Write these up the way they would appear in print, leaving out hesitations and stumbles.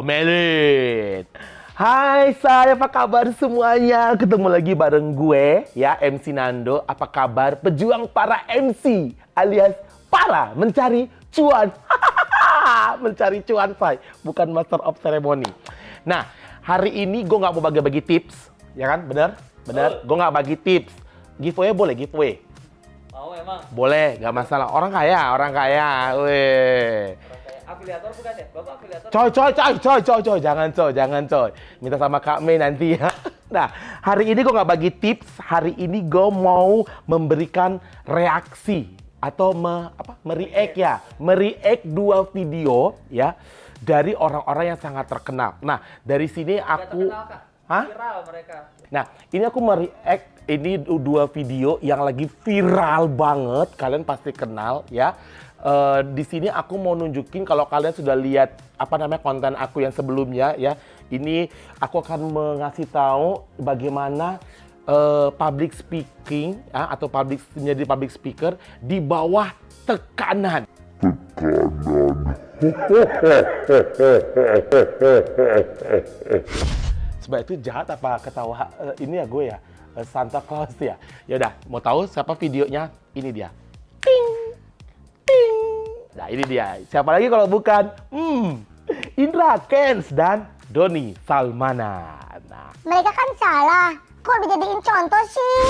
diomelin. Hai, saya apa kabar semuanya? Ketemu lagi bareng gue ya, MC Nando. Apa kabar pejuang para MC alias para mencari cuan. Mencari cuan, say, bukan master of ceremony. Nah, hari ini gue nggak mau bagi-bagi tips, ya kan? Bener? Gue nggak bagi tips. Giveaway boleh, giveaway. Mau emang? Boleh, nggak masalah. Orang kaya. Weh. Afiliator bukan ya? Bapak afiliator? Coy, jangan coy. Minta sama Kak Mei nanti ya. Nah, hari ini gue nggak bagi tips. Hari ini gue mau memberikan reaksi atau mereact ya. Mereact 2 video ya dari orang-orang yang sangat terkenal. Nah, dari sini aku Viral mereka. Nah, ini aku mereact ini 2 video yang lagi viral banget. Kalian pasti kenal ya. Di sini aku mau nunjukin kalau kalian sudah lihat konten aku yang sebelumnya ya. Ini aku akan mengasih tahu bagaimana public speaking atau menjadi public speaker di bawah tekanan. Sebab itu jahat apa ketawa ini ya gue ya, Santa Claus ya. Yaudah, mau tahu siapa videonya? Ini dia. Ting. Nah, ini dia. Siapa lagi kalau bukan Indra Kents dan Doni Salmana. Nah, mereka kan salah. Kok dijadiin contoh sih?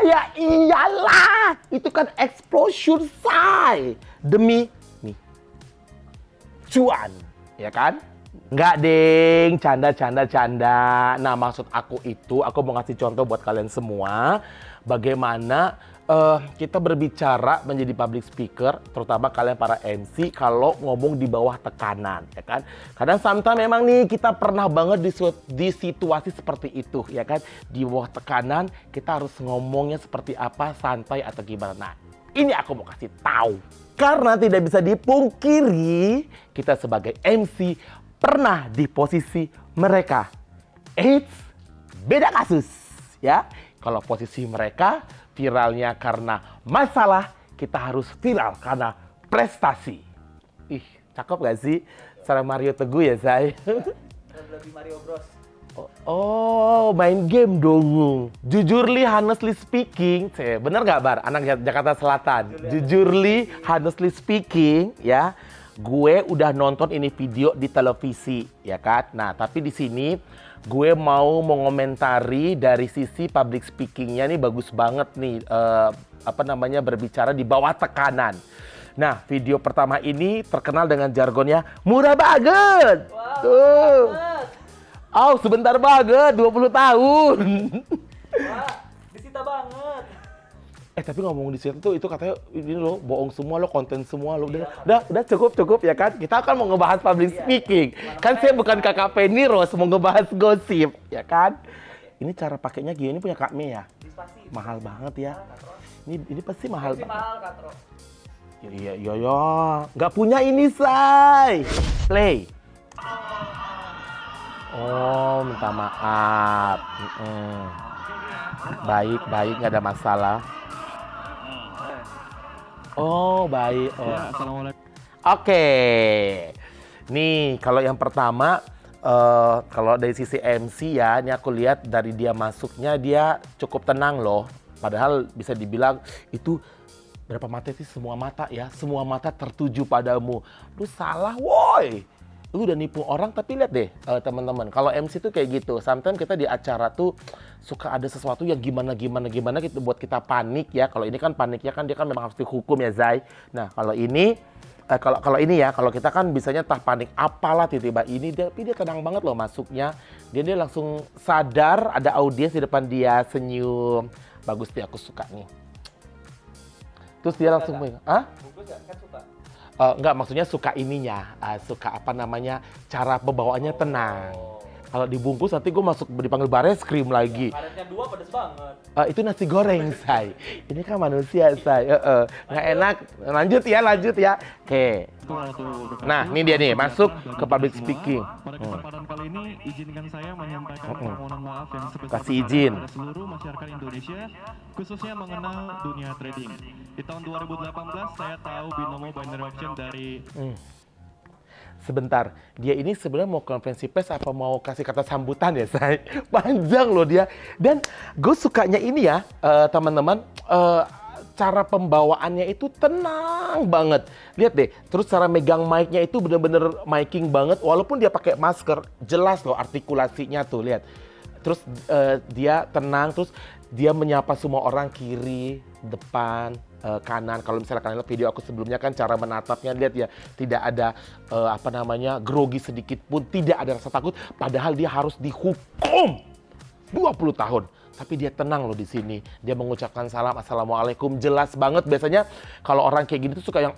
Ya iyalah. Itu kan explosion, say. Demi nih cuan, ya kan? Enggak, deng, canda. Nah, maksud aku itu, aku mau ngasih contoh buat kalian semua bagaimana kita berbicara menjadi public speaker, terutama kalian para MC kalau ngomong di bawah tekanan, ya kan? Kadang sometimes memang nih kita pernah banget di situasi seperti itu, ya kan? Di bawah tekanan kita harus ngomongnya seperti apa, santai atau gimana. Nah, ini aku mau kasih tahu. Karena tidak bisa dipungkiri, kita sebagai MC pernah di posisi mereka. Eits, beda kasus ya. Kalau posisi mereka viralnya karena masalah, kita harus viral karena prestasi. Ih, cakep gak sih? Cara Mario Teguh ya, saya. Lebih Mario Bros. Oh, main game dong. Jujurly, honestly speaking, bener gak, Bar? Anak Jakarta Selatan. Jujurly, honestly speaking, ya. Gue udah nonton ini video di televisi, ya kan? Nah, tapi di sini gue mau mengomentari dari sisi public speakingnya nih bagus banget nih, berbicara di bawah tekanan. Nah, video pertama ini terkenal dengan jargonnya murah banget. Wow, tuh. banget. Oh, sebentar banget, 20 tahun. Wah, disita banget. Tapi ngomong di situ tuh itu katanya ini lo bohong semua, lo konten semua lo. Udah cukup ya kan. Kita akan mau ngebahas public speaking. Kan saya bukan KKP Niros mau ngebahas gosip, ya kan? Ini cara pakainya gini, ini punya Kak Mei ya. Mahal banget ya. Ini pasti mahal. Mahal, Katro. Iya. Nggak punya ini, say. Play. Oh, minta maaf. Baik, nggak ada masalah. Oh, baik. Oh. Ya, assalamualaikum. Oke. Nih, kalau yang pertama, kalau dari sisi MC ya, ini aku lihat dari dia masuknya, dia cukup tenang loh. Padahal bisa dibilang itu berapa mata sih? Semua mata ya. Semua mata tertuju padamu. Lu salah, woi. Lu udah nipu orang, tapi lihat deh teman-teman. Kalau MC tuh kayak gitu. Sometimes kita di acara tuh suka ada sesuatu yang gimana gitu buat kita panik ya. Kalau ini kan paniknya kan dia kan memang harus dihukum ya, Zai. Nah, kalau ini kalau kita kan bisanya panik apalah tiba-tiba ini tapi dia tenang banget loh masuknya. Dia langsung sadar ada audiens di depan dia, senyum. Bagus deh, aku suka nih. Terus dia langsung Bungkus gak? Kan suka. Enggak, maksudnya suka ininya, suka cara pembawaannya tenang. Kalau dibungkus nanti gue dipanggil bareskrim lagi. Karetnya 2 pedes banget. Itu nasi goreng, say. Ini kan manusia, say. Nggak enak. Lanjut ya. Oke. Nah, ini dia nih, masuk ke public speaking. Pada kesempatan kali ini, izinkan saya menyampaikan permohonan maaf yang sebesar-besarnya Kasih izin. kepada seluruh masyarakat Indonesia, khususnya mengenal dunia trading. Di tahun 2018, saya tahu binomo binary option dari Sebentar, dia ini sebenarnya mau konferensi pers apa mau kasih kata sambutan ya, say? Panjang loh dia. Dan gue sukanya ini ya, teman-teman, cara pembawaannya itu tenang banget. Lihat deh, terus cara megang mic-nya itu bener-bener miking banget. Walaupun dia pakai masker, jelas loh artikulasinya tuh, lihat. Terus dia tenang, terus dia menyapa semua orang kiri, depan, kanan. Kalau misalnya kalian lihat video aku sebelumnya kan cara menatapnya, lihat ya, tidak ada grogi sedikit pun, tidak ada rasa takut. Padahal dia harus dihukum 20 tahun. Tapi dia tenang loh di sini. Dia mengucapkan salam, assalamualaikum, jelas banget. Biasanya kalau orang kayak gini tuh suka yang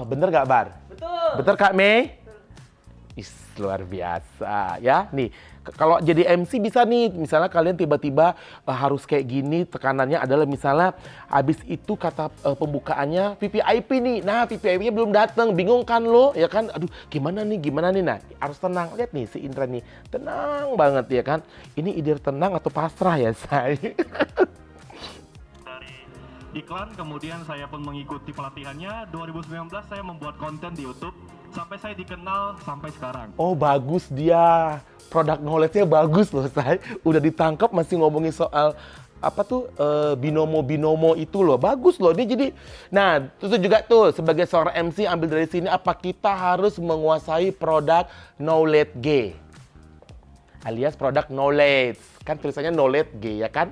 bener gak, Bar? Betul. Betul Kak Mei? Luar biasa ya. Nih, kalau jadi MC bisa nih, misalnya kalian tiba-tiba harus kayak gini, tekanannya adalah misalnya habis itu kata pembukaannya VVIP nih. Nah, VVIP-nya belum datang, bingung kan lo, ya kan? Aduh, gimana nih? Nah, harus tenang. Lihat nih si Indra nih, tenang banget ya kan? Ini ide tenang atau pasrah ya, saya? Iklan, kemudian saya pun mengikuti pelatihannya. 2019 saya membuat konten di YouTube sampai saya dikenal sampai sekarang. Oh, bagus dia. Product knowledge-nya bagus loh, saya. Udah ditangkap masih ngomongin soal apa tuh binomo itu loh. Bagus loh. Ini jadi nah, itu juga tuh sebagai seorang MC ambil dari sini apa kita harus menguasai product knowledge G. Alias product knowledge. Kan tulisannya knowledge G ya kan?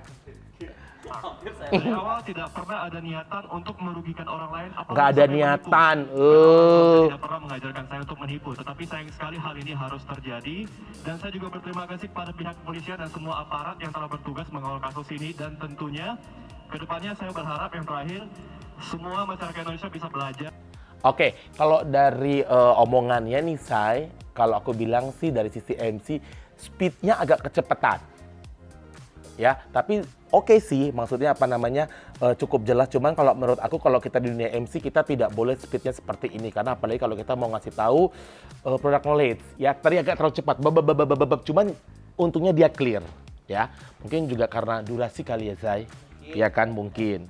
Hampir saya. Dari awal tidak pernah ada niatan untuk merugikan orang lain. Nggak ada niatan. Tidak pernah mengajarkan saya untuk menipu. Tetapi sayang sekali hal ini harus terjadi. Dan saya juga berterima kasih pada pihak kepolisian dan semua aparat yang telah bertugas mengawal kasus ini. Dan tentunya kedepannya saya berharap yang terakhir semua masyarakat Indonesia bisa belajar. Oke, kalau dari omongannya nih, Say, kalau aku bilang sih dari sisi MC, speednya agak kecepatan. Ya, tapi oke sih, maksudnya cukup jelas. Cuman kalau menurut aku kalau kita di dunia MC kita tidak boleh speednya seperti ini, karena apalagi kalau kita mau ngasih tahu product knowledge, ya tadi agak terlalu cepat, cuman untungnya dia clear, ya. Mungkin juga karena durasi kali ya, Zai, ya kan mungkin.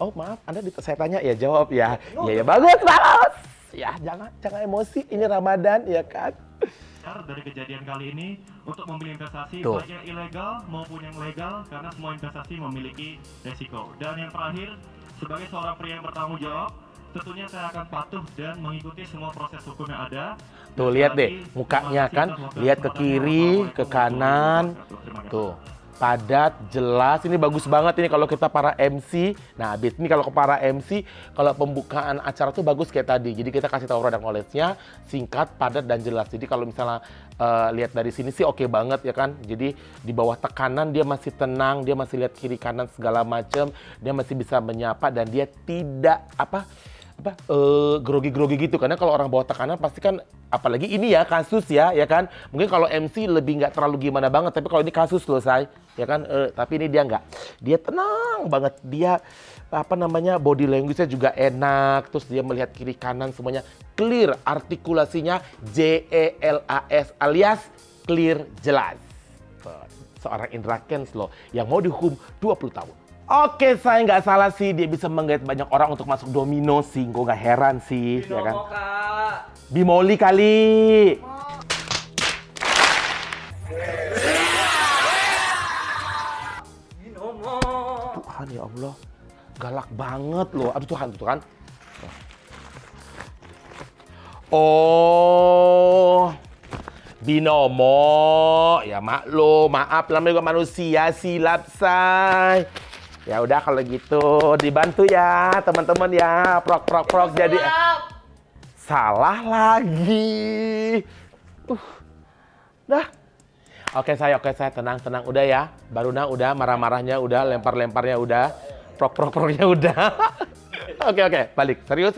Oh maaf, saya tanya ya jawab ya. Ya bagus. Ya jangan emosi, ini Ramadan ya kan. Dari kejadian kali ini untuk memilih investasi Tuh. baik yang ilegal maupun yang legal, karena semua investasi memiliki resiko. Dan yang terakhir, sebagai seorang pria yang bertanggung jawab, tentunya saya akan patuh dan mengikuti semua proses hukum yang ada. Tuh lihat deh mukanya kan, lihat ke kiri, ke kanan, tuh padat, jelas. Ini bagus banget ini kalau kita para MC. Nah, habis ini kalau ke para MC, kalau pembukaan acara tuh bagus kayak tadi. Jadi kita kasih tahu product knowledge-nya, singkat, padat, dan jelas. Jadi kalau misalnya lihat dari sini sih oke banget ya kan. Jadi di bawah tekanan dia masih tenang, dia masih lihat kiri kanan segala macam, dia masih bisa menyapa dan dia tidak grogi-grogi gitu. Karena kalau orang bawa tekanan pasti kan, apalagi ini ya kasus ya kan. Mungkin kalau MC lebih nggak terlalu gimana banget, tapi kalau ini kasus loh, Say, ya kan. Tapi ini dia nggak, dia tenang banget. Dia body language-nya juga enak. Terus dia melihat kiri kanan semuanya clear, artikulasinya JELAS alias clear, jelas. Seorang Indra Kents loh yang mau dihukum 20 tahun. Oke, saya nggak salah sih, dia bisa menggait banyak orang untuk masuk domino sih. Gue nggak heran sih, ya kan? Binomo, Kak. Bimoli kali. Binomo. Tuhan ya Allah, galak banget loh. Aduh Tuhan, tuh kan. Oh, binomo. Ya maaf, namanya juga manusia, silap, Say. Ya udah kalau gitu dibantu ya teman-teman ya, prok jadi salah lagi. Dah. Oke saya tenang udah ya. Baruna udah, marah-marahnya udah, lempar-lemparnya udah, prok-proknya udah. Oke, balik. Serius.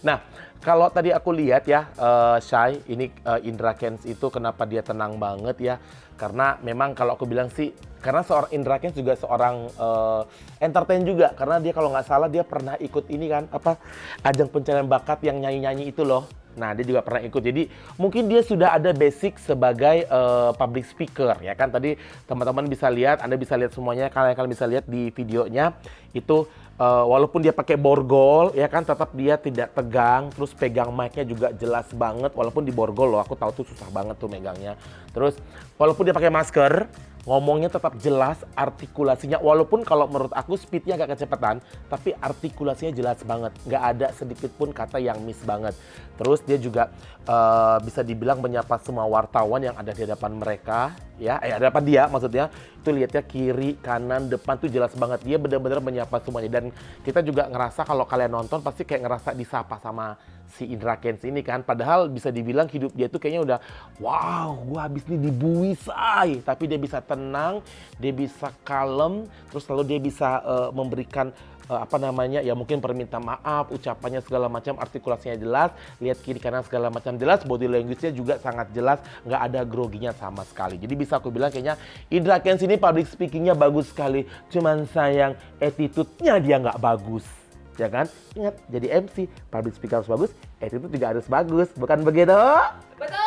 Nah, kalau tadi aku lihat ya, Shay, ini Indra Kents itu kenapa dia tenang banget ya? Karena memang kalau aku bilang sih, karena seorang Indra Kents juga seorang entertain juga. Karena dia kalau nggak salah dia pernah ikut ini kan, ajang pencarian bakat yang nyanyi-nyanyi itu loh. Nah, dia juga pernah ikut. Jadi mungkin dia sudah ada basic sebagai public speaker ya kan. Tadi teman-teman bisa lihat, Anda bisa lihat semuanya, kalian bisa lihat di videonya itu walaupun dia pakai borgol ya kan, tetap dia tidak tegang. Terus pegang mic-nya juga jelas banget walaupun di borgol loh. Aku tahu tuh susah banget tuh megangnya. Terus walaupun dia pakai masker, ngomongnya tetap jelas, artikulasinya walaupun kalau menurut aku speednya agak kecepatan, tapi artikulasinya jelas banget, nggak ada sedikit pun kata yang miss banget. Terus dia juga bisa dibilang menyapa semua wartawan yang ada di hadapan mereka, ya, hadapan dia maksudnya, itu lihatnya kiri, kanan, depan tuh jelas banget, dia benar-benar menyapa semuanya. Dan kita juga ngerasa kalau kalian nonton pasti kayak ngerasa disapa sama si Indra Kents ini kan, padahal bisa dibilang hidup dia tuh kayaknya udah wow, gua habis ini dibui say, tapi dia bisa tenang, dia bisa kalem, terus lalu dia bisa memberikan ya mungkin permintaan maaf, ucapannya segala macam, artikulasinya jelas, lihat kiri kanan segala macam jelas, body language-nya juga sangat jelas, nggak ada groginya sama sekali. Jadi bisa aku bilang kayaknya Indra Kents ini public speaking-nya bagus sekali, cuman sayang attitude-nya dia nggak bagus. Ya kan? Ingat, jadi MC, public speaker harus bagus, attitude juga harus bagus. Bukan begitu? Betul.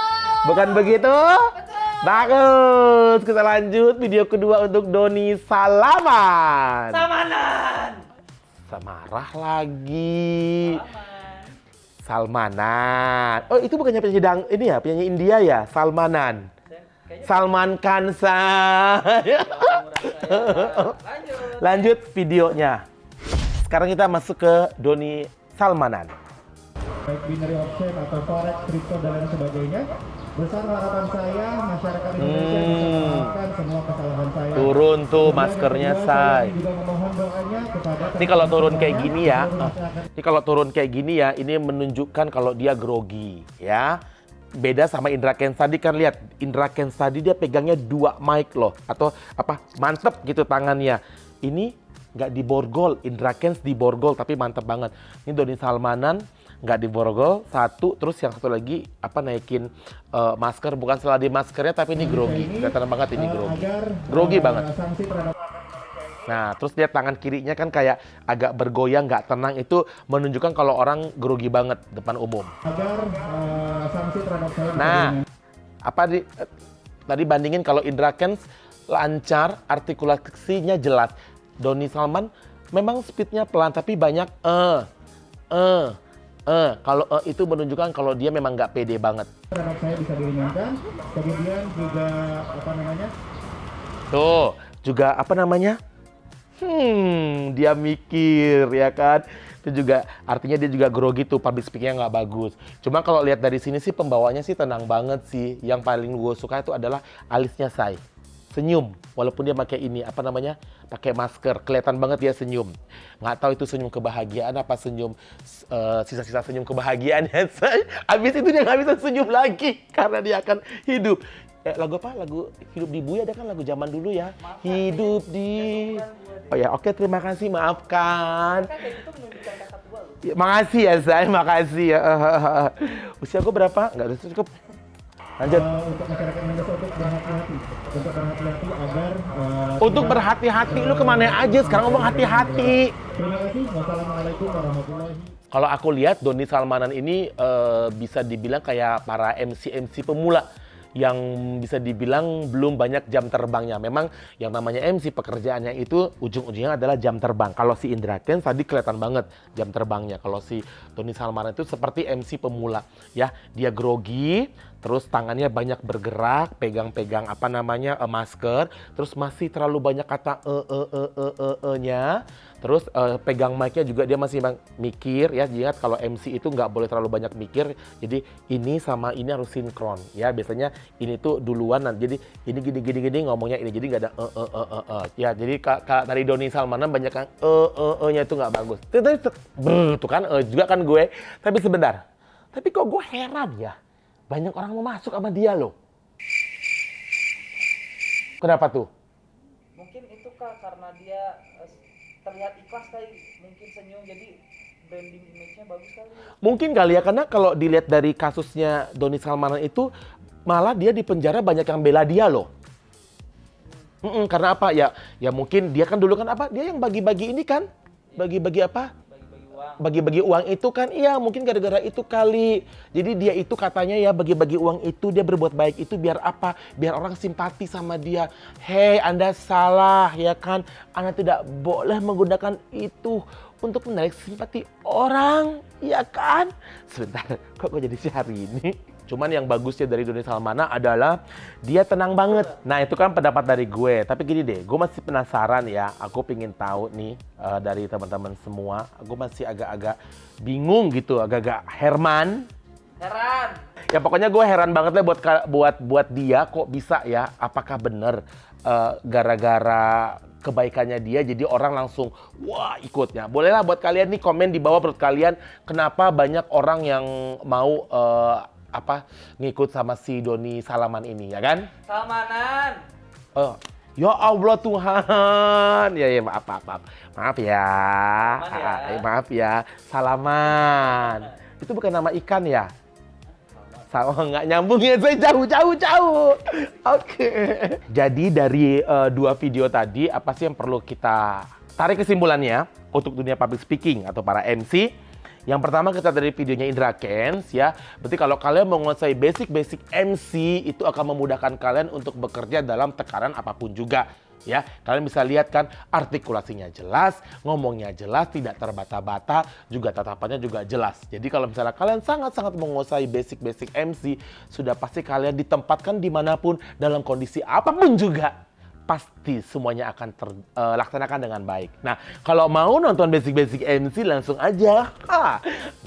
Bukan begitu? Betul. Bagus. Kita lanjut video kedua untuk Doni Salman. Samanan. Semarah lagi. Salaman. Salmanan. Oh, itu bukannya penyanyi India ya? Salmanan. Kayaknya Salman Khan saya. Lanjut. Lanjut videonya. Sekarang kita masuk ke Doni Salmanan. Baik binary option atau forex, crypto dan lain sebagainya. Besar harapan saya masyarakat Indonesia bisa memaafkan semua kesalahan saya. Turun tuh maskernya, say. Juga memohon doanya kepada Ini kalau turun kayak gini ya. Ini kalau turun kayak gini ya, ini menunjukkan kalau dia grogi ya. Beda sama Indra Kents tadi kan, lihat Indra Kents tadi dia pegangnya 2 mic loh, atau mantep gitu tangannya. Ini nggak diborgol, Indra Kents diborgol tapi mantep banget. Ini Doni Salmanan nggak diborgol, satu, terus yang satu lagi naikin masker, bukan salah di maskernya tapi ini grogi, kelihatan banget ini grogi banget. Nah, terus dia tangan kirinya kan kayak agak bergoyang, nggak tenang, itu menunjukkan kalau orang grogi banget depan umum. Sanksi terhadap saya. Nah, tadi bandingin kalau Indra Kents lancar, artikulasinya jelas. Doni Salman memang speednya pelan tapi banyak kalau itu menunjukkan kalau dia memang nggak pede banget. Terhadap saya bisa diringankan. Kemudian juga Tuh, juga dia mikir ya kan. Itu juga artinya dia juga grogi tuh, public speaking-nya nggak bagus. Cuma kalau lihat dari sini sih pembawanya sih tenang banget sih. Yang paling gue suka itu adalah alisnya say. Senyum, walaupun dia pakai pakai masker, kelihatan banget dia senyum. Nggak tahu itu senyum kebahagiaan apa senyum sisa-sisa senyum kebahagiaannya. Abis itu dia nggak bisa senyum lagi karena dia akan hidup. Lagu apa? Lagu Hidup di Bui ada kan, lagu zaman dulu ya. Maafkan, Hidup di. Oh ya, oke, terima kasih, maafkan. Kan kayak gitu menunjukkan kata tua loh. Ya, makasih ya saya, makasih ya. Usia gue berapa? Nggak udah cukup. Lanjut. Untuk masyarakat Indonesia Untuk berhati-hati, lu kemana aja sekarang ngomong hati-hati. Terima kasih. Wassalamualaikum warahmatullahi. Kalau aku lihat Doni Salmanan ini bisa dibilang kayak para MC pemula yang bisa dibilang belum banyak jam terbangnya. Memang yang namanya MC pekerjaannya itu ujung-ujungnya adalah jam terbang. Kalau si Indra Kents tadi kelihatan banget jam terbangnya. Kalau si Doni Salmanan itu seperti MC pemula ya, dia grogi, terus tangannya banyak bergerak, pegang-pegang masker, terus masih terlalu banyak kata nya. Terus pegang mic-nya juga dia masih mikir ya. Ingat kalau MC itu nggak boleh terlalu banyak mikir. Jadi ini sama ini harus sinkron ya. Biasanya ini tuh duluan, jadi ini gini ngomongnya ini. Jadi nggak ada ya. Jadi dari Doni Salmanan banyak yang nya itu nggak bagus. Tuh kan juga kan gue. Tapi sebentar. Tapi kok gue heran ya. Banyak orang mau masuk sama dia loh. Kenapa tuh? Mungkin itu karena dia terlihat ikhlas kali, mungkin senyum, jadi branding image-nya bagus kali. Mungkin kali ya, karena kalau dilihat dari kasusnya Doni Salmanan itu malah dia di penjara banyak yang bela dia loh. Karena apa? Ya mungkin dia kan dulu kan apa? Dia yang bagi-bagi ini kan? Bagi-bagi apa? Bagi-bagi uang. Bagi-bagi uang itu kan, iya mungkin gara-gara itu kali. Jadi dia itu katanya ya bagi-bagi uang itu, dia berbuat baik itu biar apa? Biar orang simpati sama dia. Hei, Anda salah ya kan? Anda tidak boleh menggunakan itu untuk menarik simpati orang, ya kan? Sebentar, kok jadi si hari ini? Cuman yang bagusnya dari Doni Salmanan adalah dia tenang banget. Nah itu kan pendapat dari gue. Tapi gini deh, gue masih penasaran ya. Aku pengen tahu nih dari teman-teman semua. Gue masih agak-agak bingung gitu, agak-agak Herman. Heran. Ya pokoknya gue heran banget lah buat dia kok bisa ya. Apakah bener gara-gara kebaikannya dia jadi orang langsung wah ikutnya. Bolehlah buat kalian nih komen di bawah menurut kalian kenapa banyak orang yang mau ngikut sama si Doni Salmanan ini ya kan? Salmanan. Ya Allah Tuhan. Ya maaf ya. Maaf ya. Salaman. Itu bukan nama ikan ya? Sama nggak nyambung ya, saya jauh. Oke. Jadi dari dua video tadi, apa sih yang perlu kita tarik kesimpulannya untuk dunia public speaking atau para MC? Yang pertama kita dari videonya Indra Kents ya. Berarti kalau kalian menguasai basic MC itu akan memudahkan kalian untuk bekerja dalam tekanan apapun juga. Ya, kalian bisa lihat kan artikulasinya jelas, ngomongnya jelas, tidak terbata-bata, juga tatapannya juga jelas. Jadi kalau misalnya kalian sangat-sangat menguasai basic MC, sudah pasti kalian ditempatkan dimanapun dalam kondisi apapun juga. Pasti semuanya akan terlaksanakan dengan baik. Nah, kalau mau nonton basic MC langsung aja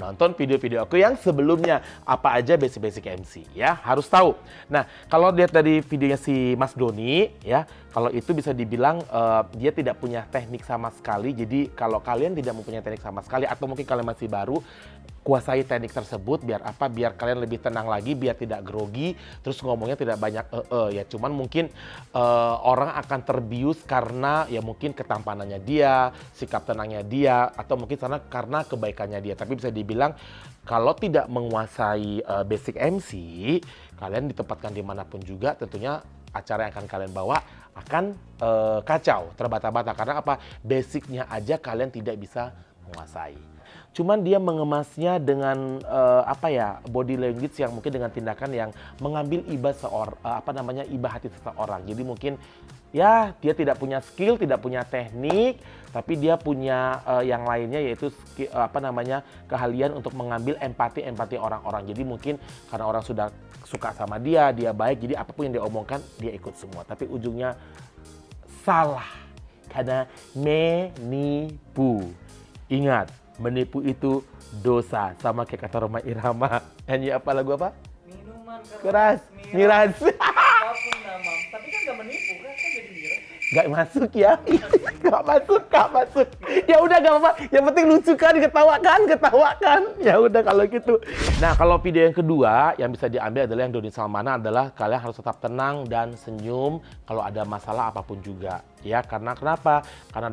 nonton video-video aku yang sebelumnya apa aja basic MC ya, harus tahu. Nah, kalau lihat dari videonya si Mas Doni ya, kalau itu bisa dibilang dia tidak punya teknik sama sekali. Jadi kalau kalian tidak mempunyai teknik sama sekali atau mungkin kalian masih baru, kuasai teknik tersebut biar apa? Biar kalian lebih tenang lagi, biar tidak grogi, terus ngomongnya tidak banyak ya. Cuman mungkin orang akan terbius karena ya mungkin ketampanannya dia, sikap tenangnya dia, atau mungkin karena kebaikannya dia. Tapi bisa dibilang kalau tidak menguasai basic MC, kalian ditempatkan dimanapun juga tentunya acara yang akan kalian bawa akan kacau, terbata-bata. Karena apa? Basicnya aja kalian tidak bisa menguasai. Cuman dia mengemasnya dengan body language yang mungkin dengan tindakan yang mengambil iba hati seseorang. Jadi mungkin ya dia tidak punya skill, tidak punya teknik, tapi dia punya yang lainnya yaitu keahlian untuk mengambil empati orang-orang. Jadi mungkin karena orang sudah suka sama dia baik, jadi apapun yang dia omongkan dia ikut semua. Tapi ujungnya salah karena menipu. Ingat, menipu itu dosa, sama kayak kata Rhoma Irama. Nyanyi apa lagu apa? Minuman Keras, miras. Apapun nama. Tapi kan gak menipu kan jadi miras. Gak masuk ya. Gak masuk. Ya udah gak apa-apa. Yang penting lucu kan, ketawakan. Ya udah kalau gitu. Nah, kalau video yang kedua yang bisa diambil adalah yang Doni Salmanan adalah kalian harus tetap tenang dan senyum kalau ada masalah apapun juga. Ya, karena kenapa? Karena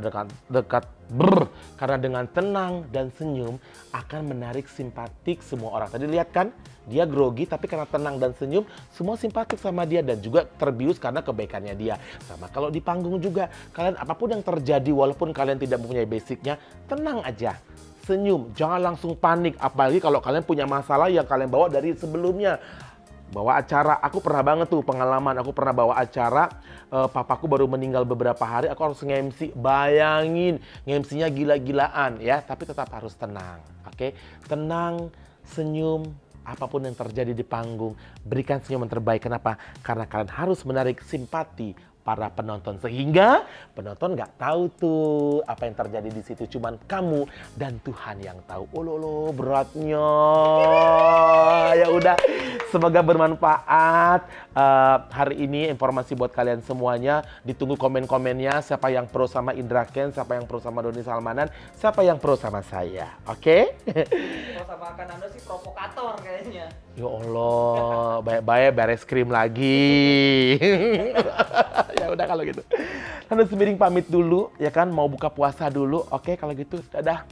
karena dengan tenang dan senyum akan menarik simpatik semua orang. Tadi lihat kan, dia grogi tapi karena tenang dan senyum semua simpatik sama dia dan juga terbius karena kebaikannya dia. Sama kalau di panggung juga, kalian apapun yang terjadi walaupun kalian tidak mempunyai basicnya, tenang aja. Senyum, jangan langsung panik. Apalagi kalau kalian punya masalah yang kalian bawa dari sebelumnya. Bawa acara, aku pernah banget tuh pengalaman, aku pernah bawa acara, papaku baru meninggal beberapa hari, aku harus nge-MC, bayangin, nge-MC-nya gila-gilaan ya, tapi tetap harus tenang, oke? Tenang, senyum, apapun yang terjadi di panggung, berikan senyum yang terbaik. Kenapa? Karena kalian harus menarik simpati para penonton sehingga penonton nggak tahu tuh apa yang terjadi di situ, cuman kamu dan Tuhan yang tahu. Oh beratnya. Ya udah, semoga bermanfaat hari ini informasi buat kalian semuanya. Ditunggu komen-komennya, siapa yang pro sama Indra Kents, siapa yang pro sama Doni Salmanan, siapa yang pro sama saya. Oke? Kalau sama Kananda sih provokator kayaknya. Ya Allah, baik-baik beres krim lagi. Ya udah kalau gitu. Tanda Sembiring pamit dulu ya kan, mau buka puasa dulu. Oke kalau gitu, dadah.